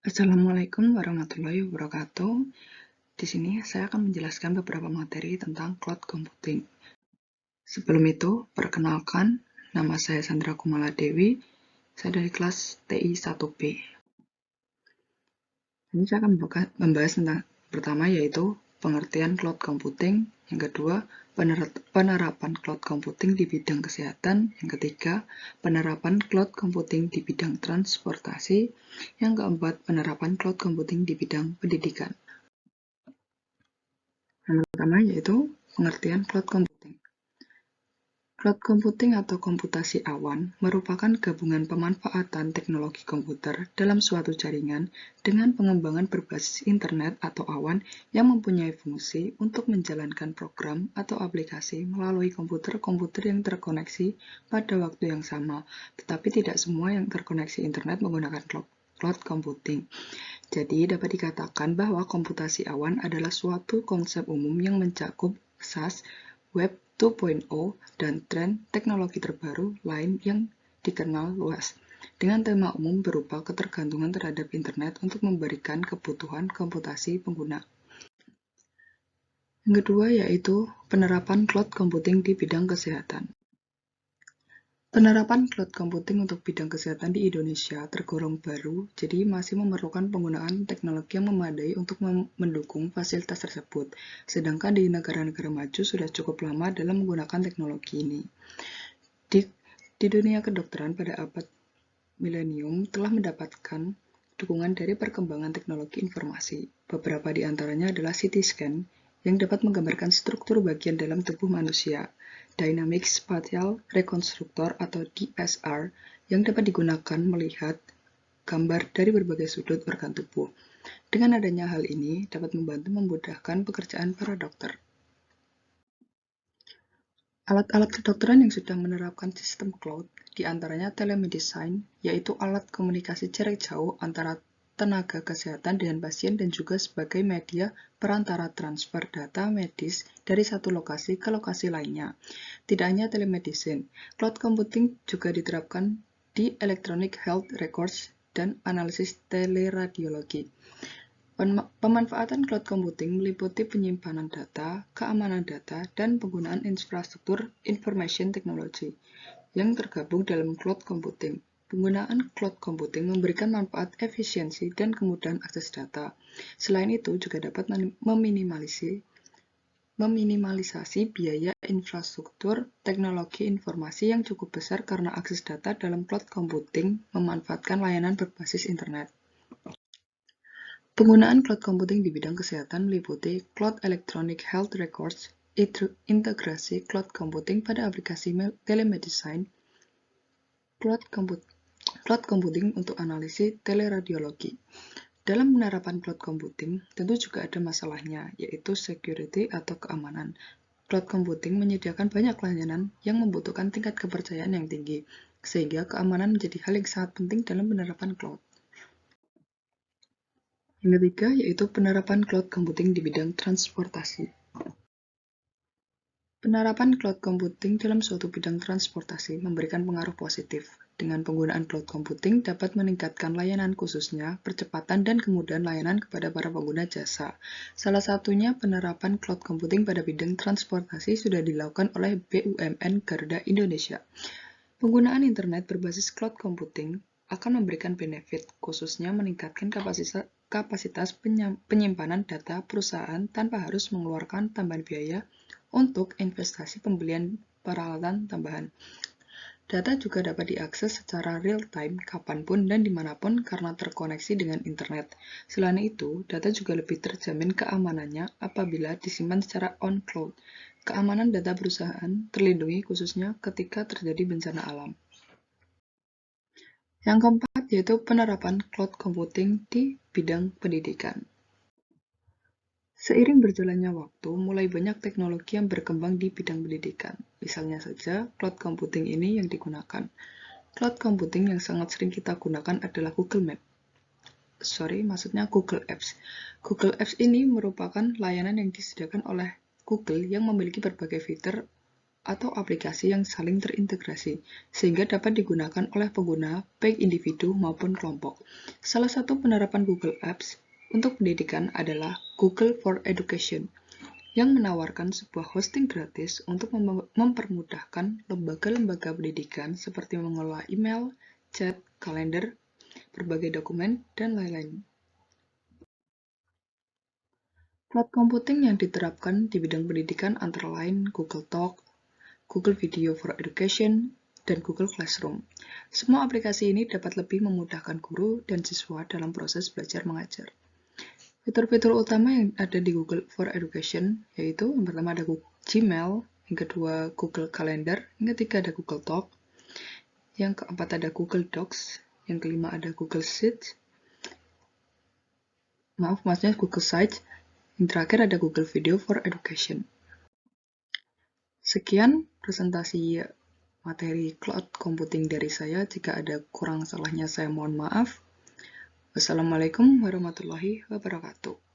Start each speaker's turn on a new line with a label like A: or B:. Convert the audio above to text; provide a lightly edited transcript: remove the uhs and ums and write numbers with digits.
A: Assalamualaikum warahmatullahi wabarakatuh. Di sini saya akan menjelaskan beberapa materi tentang cloud computing. Sebelum itu, perkenalkan, nama saya Sandra Kumala Dewi. Saya dari kelas TI 1B. Ini saya akan membahas tentang pertama yaitu pengertian cloud computing, yang kedua penerapan cloud computing di bidang kesehatan, yang ketiga penerapan cloud computing di bidang transportasi, yang keempat penerapan cloud computing di bidang pendidikan. Yang pertama yaitu pengertian cloud computing. Cloud computing atau komputasi awan merupakan gabungan pemanfaatan teknologi komputer dalam suatu jaringan dengan pengembangan berbasis internet atau awan yang mempunyai fungsi untuk menjalankan program atau aplikasi melalui komputer-komputer yang terkoneksi pada waktu yang sama, tetapi tidak semua yang terkoneksi internet menggunakan cloud computing. Jadi, dapat dikatakan bahwa komputasi awan adalah suatu konsep umum yang mencakup SaaS, Web 2.0, dan tren teknologi terbaru lain yang dikenal luas, dengan tema umum berupa ketergantungan terhadap internet untuk memberikan kebutuhan komputasi pengguna. Yang kedua yaitu penerapan cloud computing di bidang kesehatan. Penerapan cloud computing untuk bidang kesehatan di Indonesia tergolong baru, jadi masih memerlukan penggunaan teknologi yang memadai untuk mendukung fasilitas tersebut. Sedangkan di negara-negara maju sudah cukup lama dalam menggunakan teknologi ini. Di dunia kedokteran pada abad milenium telah mendapatkan dukungan dari perkembangan teknologi informasi. Beberapa di antaranya adalah CT scan, yang dapat menggambarkan struktur bagian dalam tubuh manusia, Dynamic Spatial Reconstructor atau DSR, yang dapat digunakan melihat gambar dari berbagai sudut organ tubuh. Dengan adanya hal ini, dapat membantu memudahkan pekerjaan para dokter. Alat-alat kedokteran yang sudah menerapkan sistem cloud, diantaranya telemedicine, yaitu alat komunikasi jarak jauh antara tenaga kesehatan dengan pasien dan juga sebagai media perantara transfer data medis dari satu lokasi ke lokasi lainnya. Tidak hanya telemedicine, cloud computing juga diterapkan di electronic health records dan analisis teleradiologi. Pemanfaatan cloud computing meliputi penyimpanan data, keamanan data, dan penggunaan infrastruktur information technology yang tergabung dalam cloud computing. Penggunaan cloud computing memberikan manfaat efisiensi dan kemudahan akses data. Selain itu, juga dapat meminimalisasi biaya infrastruktur teknologi informasi yang cukup besar karena akses data dalam cloud computing memanfaatkan layanan berbasis internet. Penggunaan cloud computing di bidang kesehatan meliputi Cloud Electronic Health Records, integrasi cloud computing pada aplikasi telemedicine, cloud computing untuk analisis teleradiologi. Dalam penerapan cloud computing, tentu juga ada masalahnya, yaitu security atau keamanan. Cloud computing menyediakan banyak layanan yang membutuhkan tingkat kepercayaan yang tinggi, sehingga keamanan menjadi hal yang sangat penting dalam penerapan cloud. Yang ketiga yaitu penerapan cloud computing di bidang transportasi. Penerapan cloud computing dalam suatu bidang transportasi memberikan pengaruh positif. Dengan penggunaan cloud computing dapat meningkatkan layanan khususnya, percepatan dan kemudahan layanan kepada para pengguna jasa. Salah satunya penerapan cloud computing pada bidang transportasi sudah dilakukan oleh BUMN Garuda Indonesia. Penggunaan internet berbasis cloud computing akan memberikan benefit, khususnya meningkatkan kapasitas penyimpanan data perusahaan tanpa harus mengeluarkan tambahan biaya untuk investasi pembelian peralatan tambahan. Data juga dapat diakses secara real-time kapanpun dan dimanapun karena terkoneksi dengan internet. Selain itu, data juga lebih terjamin keamanannya apabila disimpan secara on-cloud. Keamanan data perusahaan terlindungi khususnya ketika terjadi bencana alam. Yang keempat yaitu penerapan cloud computing di bidang pendidikan. Seiring berjalannya waktu, mulai banyak teknologi yang berkembang di bidang pendidikan. Misalnya saja, cloud computing ini yang digunakan. Cloud computing yang sangat sering kita gunakan adalah Google Apps. Google Apps ini merupakan layanan yang disediakan oleh Google yang memiliki berbagai fitur atau aplikasi yang saling terintegrasi, sehingga dapat digunakan oleh pengguna baik individu maupun kelompok. Salah satu penerapan Google Apps untuk pendidikan adalah Google for Education, yang menawarkan sebuah hosting gratis untuk mempermudahkan lembaga-lembaga pendidikan seperti mengelola email, chat, kalender, berbagai dokumen, dan lain-lain. Cloud computing yang diterapkan di bidang pendidikan antara lain Google Talk, Google Video for Education, dan Google Classroom. Semua aplikasi ini dapat lebih memudahkan guru dan siswa dalam proses belajar mengajar. Fitur-fitur utama yang ada di Google for Education yaitu yang pertama ada Google Gmail, yang kedua Google Calendar, yang ketiga ada Google Talk, yang keempat ada Google Docs, yang kelima ada Google Sheets, maksudnya Google Sites, yang terakhir ada Google Video for Education. Sekian presentasi materi cloud computing dari saya. Jika ada kurang salahnya saya mohon maaf. Wassalamualaikum warahmatullahi wabarakatuh.